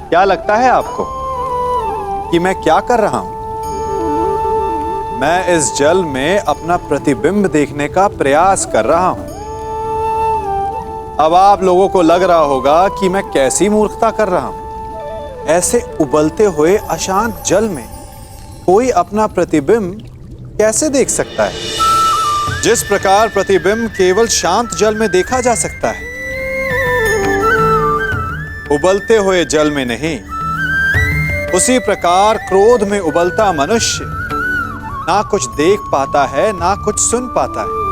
क्या लगता है आपको कि मैं क्या कर रहा हूं? मैं इस जल में अपना प्रतिबिंब देखने का प्रयास कर रहा हूं। अब आप लोगों को लग रहा होगा कि मैं कैसी मूर्खता कर रहा हूं। ऐसे उबलते हुए अशांत जल में कोई अपना प्रतिबिंब कैसे देख सकता है? जिस प्रकार प्रतिबिंब केवल शांत जल में देखा जा सकता है, उबलते हुए जल में नहीं, उसी प्रकार क्रोध में उबलता मनुष्य ना कुछ देख पाता है, ना कुछ सुन पाता है।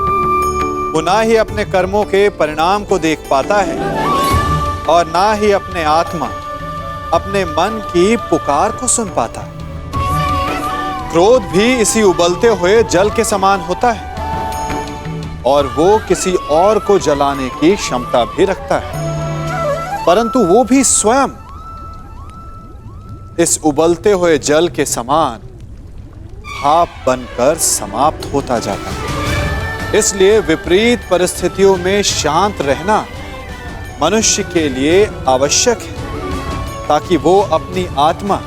वो ना ही अपने कर्मों के परिणाम को देख पाता है और ना ही अपने आत्मा, अपने मन की पुकार को सुन पाता है। क्रोध भी इसी उबलते हुए जल के समान होता है और वो किसी और को जलाने की क्षमता भी रखता है, परंतु वो भी स्वयं इस उबलते हुए जल के समान भाप बनकर समाप्त होता जाता है। इसलिए विपरीत परिस्थितियों में शांत रहना मनुष्य के लिए आवश्यक है, ताकि वो अपनी आत्मा,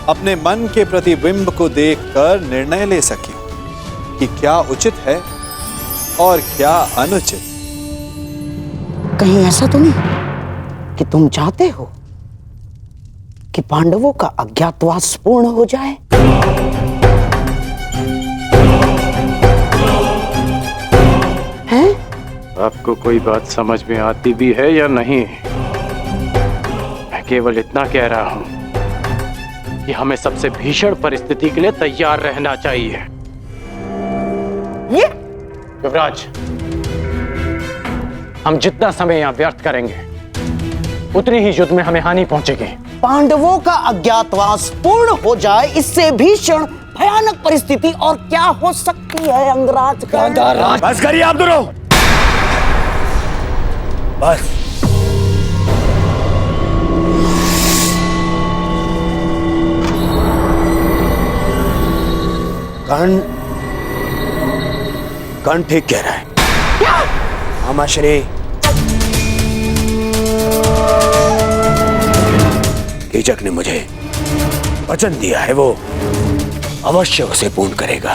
अपने मन के प्रतिबिंब को देखकर निर्णय ले सके कि क्या उचित है और क्या अनुचित। कहीं ऐसा तो नहीं कि तुम चाहते हो कि पांडवों का अज्ञातवास पूर्ण हो जाए? हैं? आपको कोई बात समझ में आती भी है या नहीं? मैं केवल इतना कह रहा हूं कि हमें सबसे भीषण परिस्थिति के लिए तैयार रहना चाहिए। ये युवराज, हम जितना समय यहां व्यर्थ करेंगे उतनी ही युद्ध में हमें हानि पहुंचेगी। पांडवों का अज्ञातवास पूर्ण हो जाए, इससे भीषण भयानक परिस्थिति और क्या हो सकती है अंगराज? बस करिए आप दोनों, बस। कर्ण ठीक कह रहा है। क्या? मामाश्री, कीचक ने मुझे वचन दिया है, वो अवश्य उसे पूर्ण करेगा।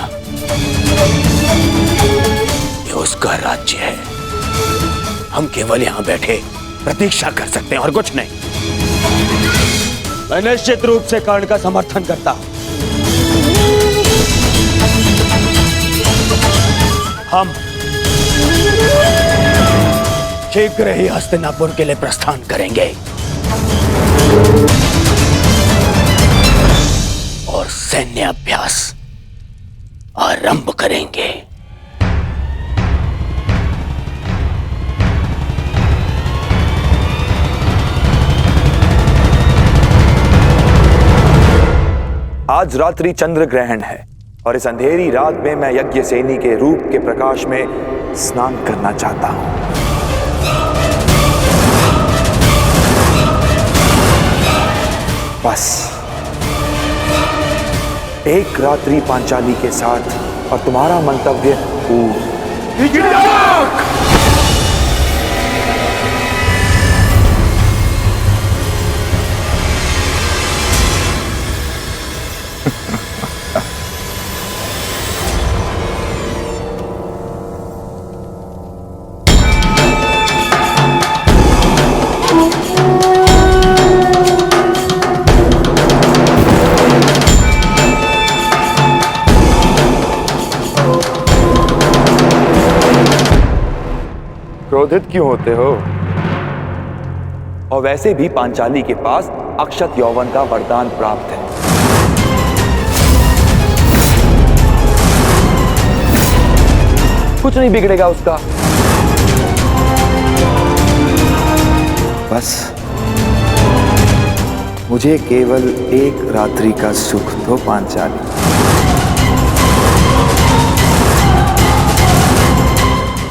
ये उसका राज्य है, हम केवल यहां बैठे प्रतीक्षा कर सकते हैं और कुछ नहीं। मैं निश्चित रूप से कर्ण का समर्थन करता हूं। हम शीघ्र ही हस्तिनापुर के लिए प्रस्थान करेंगे और सैन्य अभ्यास आरंभ करेंगे। आज रात्रि चंद्र ग्रहण है और इस अंधेरी रात में मैं यज्ञ सेनी के रूप के प्रकाश में स्नान करना चाहता हूं। बस एक रात्रि पांचाली के साथ और तुम्हारा मंतव्य पूर्ण। क्रोधित क्यों होते हो? और वैसे भी पांचाली के पास अक्षत यौवन का वरदान प्राप्त है। कुछ नहीं बिगड़ेगा उसका। बस मुझे केवल एक रात्रि का सुख दो पांचाली।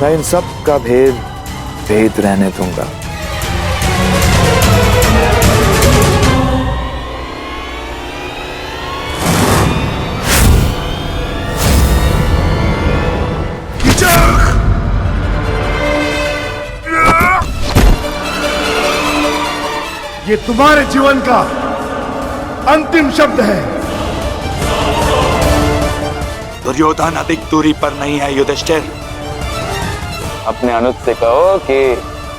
मैं इन सब का भेद रहने दूंगा। ये तुम्हारे जीवन का अंतिम शब्द है। दुर्योधन अधिक दूरी पर नहीं है युधिष्ठिर। अपने अनुज से कहो कि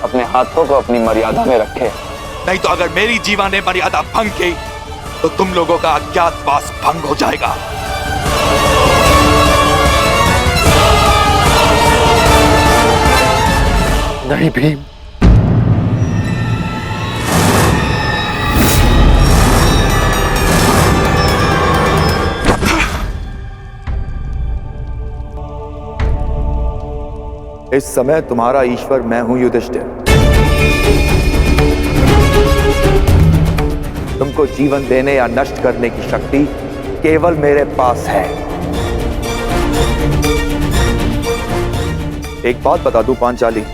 अपने हाथों को अपनी मर्यादा में रखे। नहीं तो अगर मेरी जीवा ने मर्यादा भंग की तो तुम लोगों का अज्ञातवास भंग हो जाएगा। नहीं भीम, इस समय तुम्हारा ईश्वर मैं हूं युधिष्ठिर। तुमको जीवन देने या नष्ट करने की शक्ति केवल मेरे पास है। एक बात बता दूं पांचाली,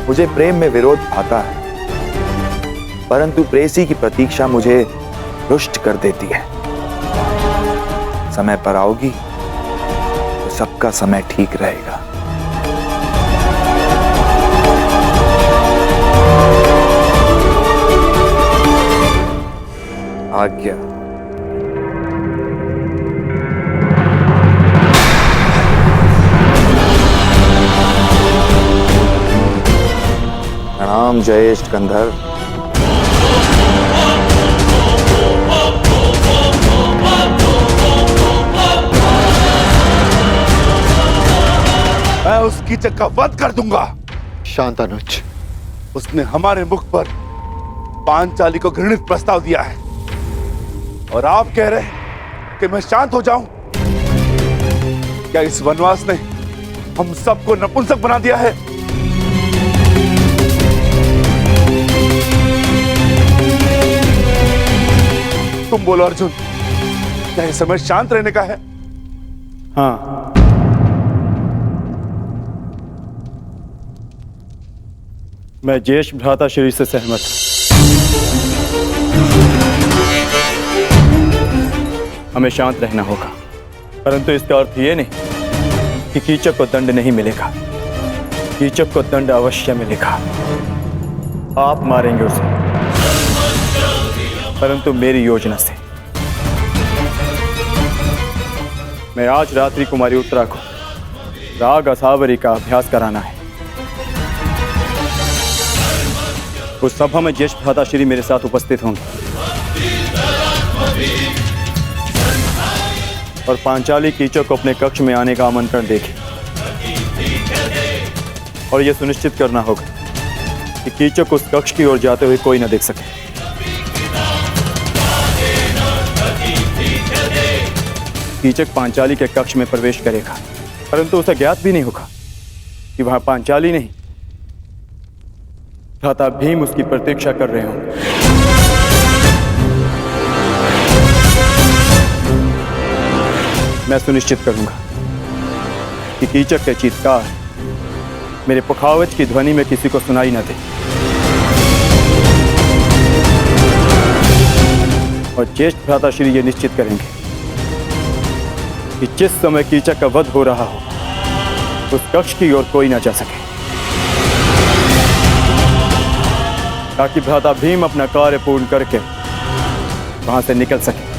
मुझे प्रेम में विरोध आता है, परंतु प्रेसी की प्रतीक्षा मुझे रुष्ट कर देती है। समय पर आओगी तो सबका समय ठीक रहेगा। आज्ञा। प्रणाम जयेष्ठ गंधर्व। मैं उस कीचक का वध कर दूंगा। शांत अनुज, उसने हमारे मुख पर पांचाली को घृणित प्रस्ताव दिया है और आप कह रहे हैं कि मैं शांत हो जाऊं? क्या इस वनवास ने हम सबको नपुंसक बना दिया है? तुम बोलो अर्जुन, क्या इस समय शांत रहने का है? हाँ, मैं ज्येष्ठ भ्राता श्री से सहमत हूं। हमें शांत रहना होगा, परंतु इसका अर्थ यह नहीं कि कीचक को दंड नहीं मिलेगा। कीचक को दंड अवश्य मिलेगा। आप मारेंगे उसे, परंतु मेरी योजना से। मैं आज रात्रि कुमारी उत्तरा को राग असावरी का अभ्यास कराना है। उस सभा में ज्येष्ठ भ्राता श्री मेरे साथ उपस्थित होंगे और पांचाली कीचक को अपने कक्ष में आने का आमंत्रण देगी। और यह सुनिश्चित करना होगा कि कीचक उस कक्ष की ओर जाते हुए कोई न देख सके। कीचक पांचाली के कक्ष में प्रवेश करेगा, परंतु उसे ज्ञात भी नहीं होगा कि वहां पांचाली नहीं, भ्राता भीम उसकी प्रतीक्षा कर रहे होंगे। मैं सुनिश्चित करूंगा कि कीचक के चीत्कार मेरे पखावज की ध्वनि में किसी को सुनाई न दे। और ज्येष्ठ भ्राता श्री ये निश्चित करेंगे कि जिस समय कीचक का वध हो रहा हो उस कक्ष की ओर कोई न जा सके, ताकि भ्राता भीम अपना कार्य पूर्ण करके वहां से निकल सके।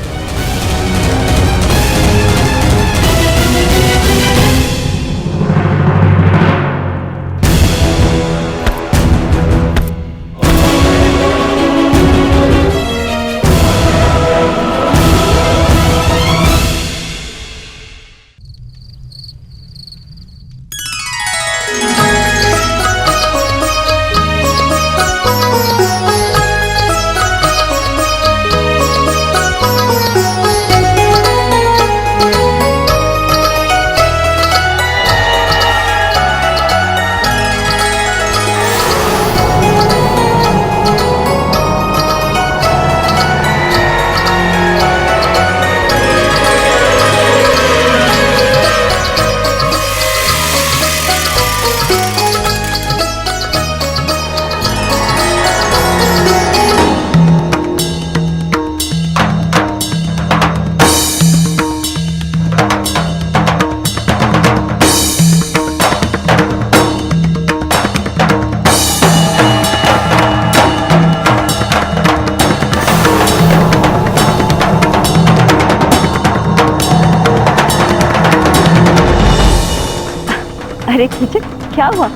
अरे कीचक, क्या हुआ?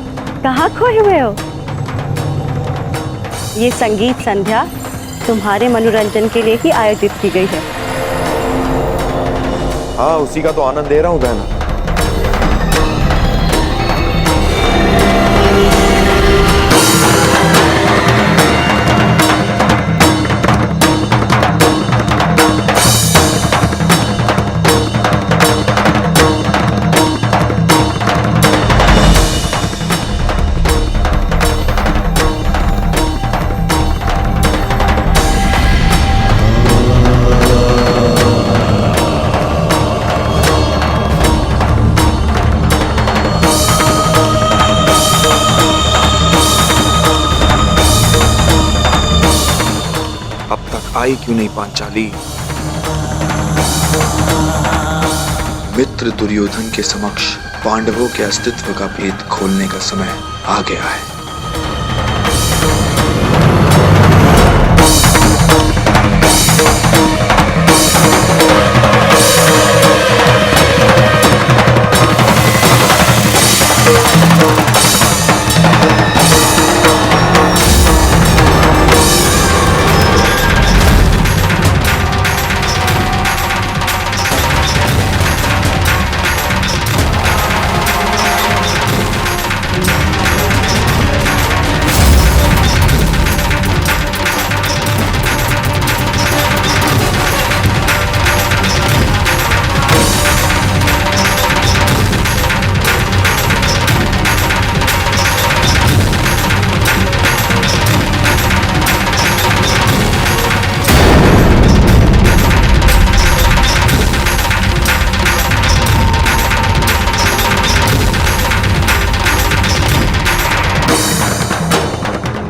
कहाँ खोए हुए हो? ये संगीत संध्या तुम्हारे मनोरंजन के लिए ही आयोजित की गई है। हाँ, उसी का तो आनंद ले रहा हूँ बहना। आई क्यों नहीं पांचाली? मित्र दुर्योधन के समक्ष पांडवों के अस्तित्व का भेद खोलने का समय आ गया है।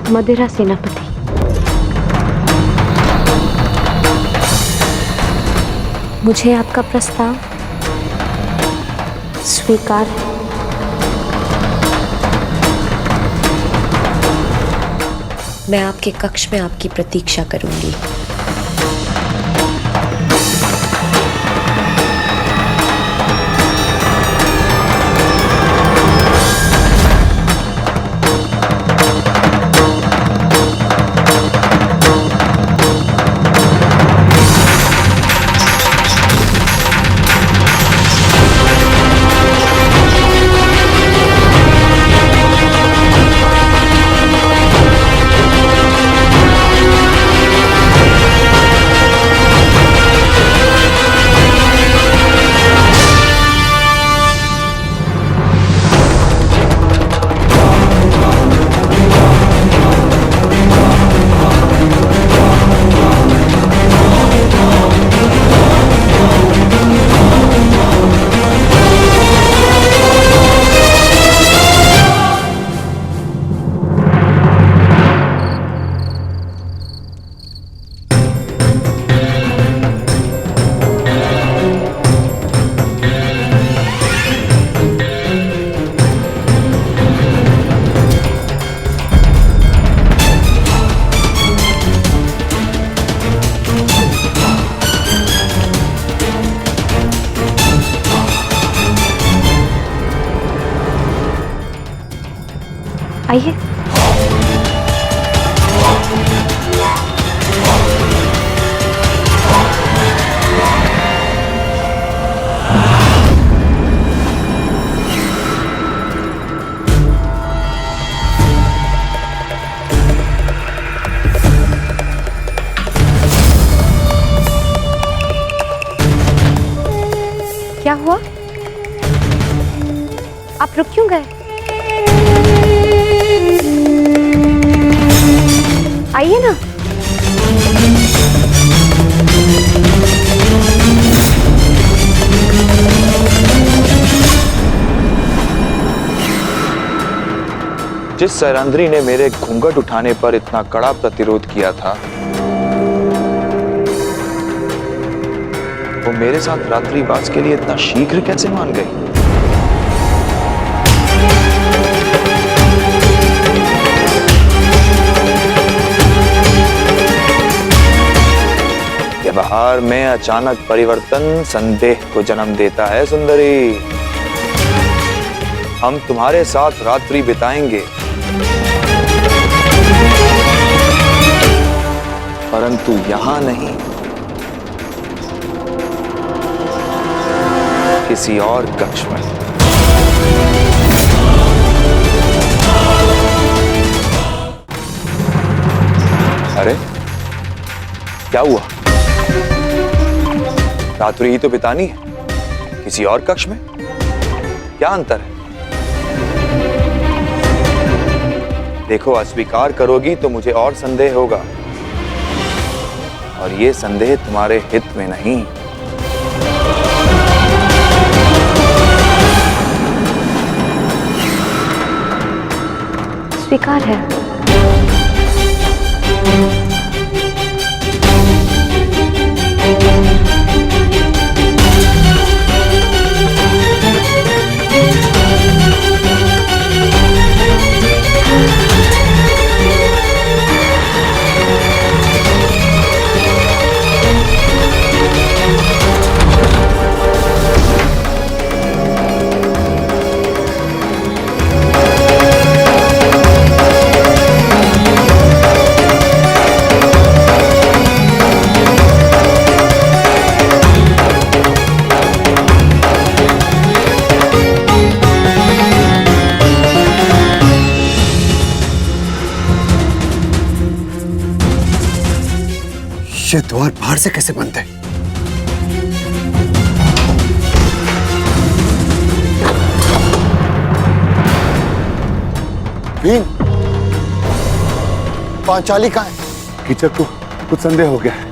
मदिरा सेनापति, मुझे आपका प्रस्ताव स्वीकार है। मैं आपके कक्ष में आपकी प्रतीक्षा करूंगी। आइए। क्या हुआ? आप रुक क्यों गए? आइए ना। जिस सैरंध्री ने मेरे घूंघट उठाने पर इतना कड़ा प्रतिरोध किया था, वो मेरे साथ रात्रिवास के लिए इतना शीघ्र कैसे मान गई? व्यवहार में अचानक परिवर्तन संदेह को जन्म देता है सुंदरी। हम तुम्हारे साथ रात्रि बिताएंगे, परंतु यहां नहीं, किसी और कक्ष में। अरे क्या हुआ? रात्रि ही तो बितानी है, किसी और कक्ष में क्या अंतर है? देखो, अस्वीकार करोगी तो मुझे और संदेह होगा, और ये संदेह तुम्हारे हित में नहीं। स्वीकार है। ये द्वार बाहर से कैसे बंद है? भीम, पांचाली कहाँ है? कीचक को कुछ संदेह हो गया है,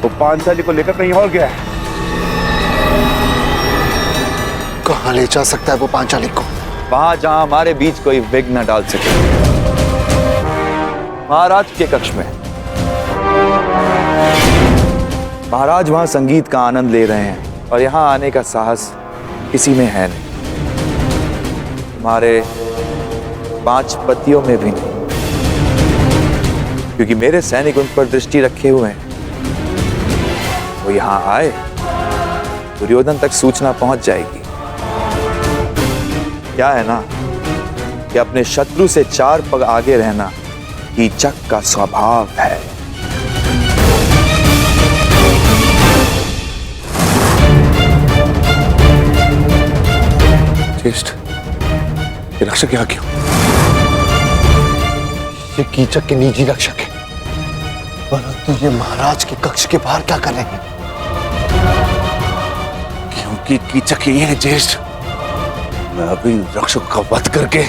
वो पांचाली को लेकर कहीं और गया है। कहाँ ले जा सकता है वो पांचाली को? वहां जहां हमारे बीच कोई विघ्न न डाल सके, महाराज के कक्ष में। महाराज वहां संगीत का आनंद ले रहे हैं और यहां आने का साहस किसी में है नहीं, हमारे 5 पतियों में भी नहीं, क्योंकि मेरे सैनिक उन पर दृष्टि रखे हुए हैं। वो यहां आए, दुर्योधन तक सूचना पहुंच जाएगी। क्या है ना कि अपने शत्रु से 4 पग आगे रहना कीचक का स्वभाव है। ज्येष्ठ, ये रक्षक यहाँ क्यों? ये कीचक के निजी रक्षक है, परंतु ये महाराज के कक्ष के बाहर क्या कर रहे हैं? क्योंकि कीचक ये है ज्येष्ठ, मैं अभी रक्षक का वध करके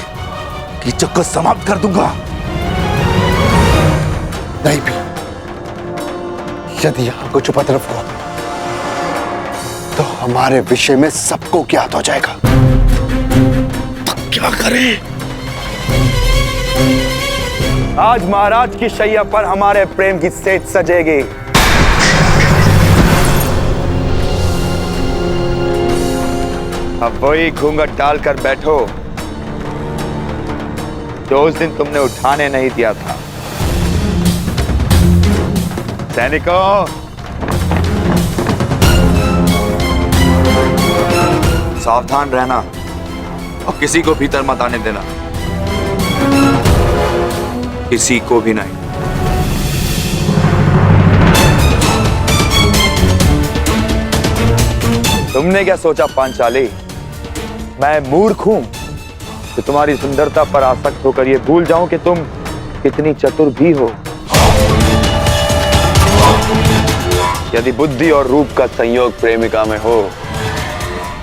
कीचक को समाप्त कर दूंगा। नहीं भी, यदि यहां कुछ उपद्रव हो तो हमारे विषय में सबको ज्ञात हो जाएगा। तो क्या करें? आज महाराज की शैया पर हमारे प्रेम की सेज सजेगी। अब वही घूंघट डालकर बैठो जो उस दिन तुमने उठाने नहीं दिया था। सैनिकों, सावधान रहना और किसी को भीतर मत आने देना, किसी को भी नहीं। तुमने क्या सोचा पांचाली, मैं मूर्ख हूं कि तुम्हारी सुंदरता पर आसक्त होकर यह भूल जाऊं कि तुम कितनी चतुर भी हो। यदि बुद्धि और रूप का संयोग प्रेमिका में हो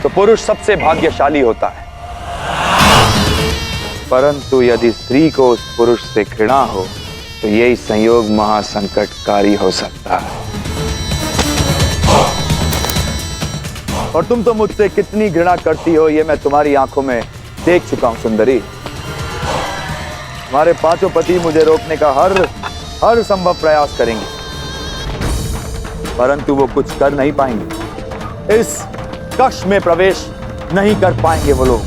तो पुरुष सबसे भाग्यशाली होता है, परंतु यदि स्त्री को उस पुरुष से घृणा हो तो यही संयोग महासंकटकारी हो सकता है। और तुम तो मुझसे कितनी घृणा करती हो ये मैं तुम्हारी आंखों में देख चुका हूं सुंदरी। हमारे 5 पति मुझे रोकने का हर संभव प्रयास करेंगे, परंतु वो कुछ कर नहीं पाएंगे। इस कक्ष में प्रवेश नहीं कर पाएंगे वो लोग।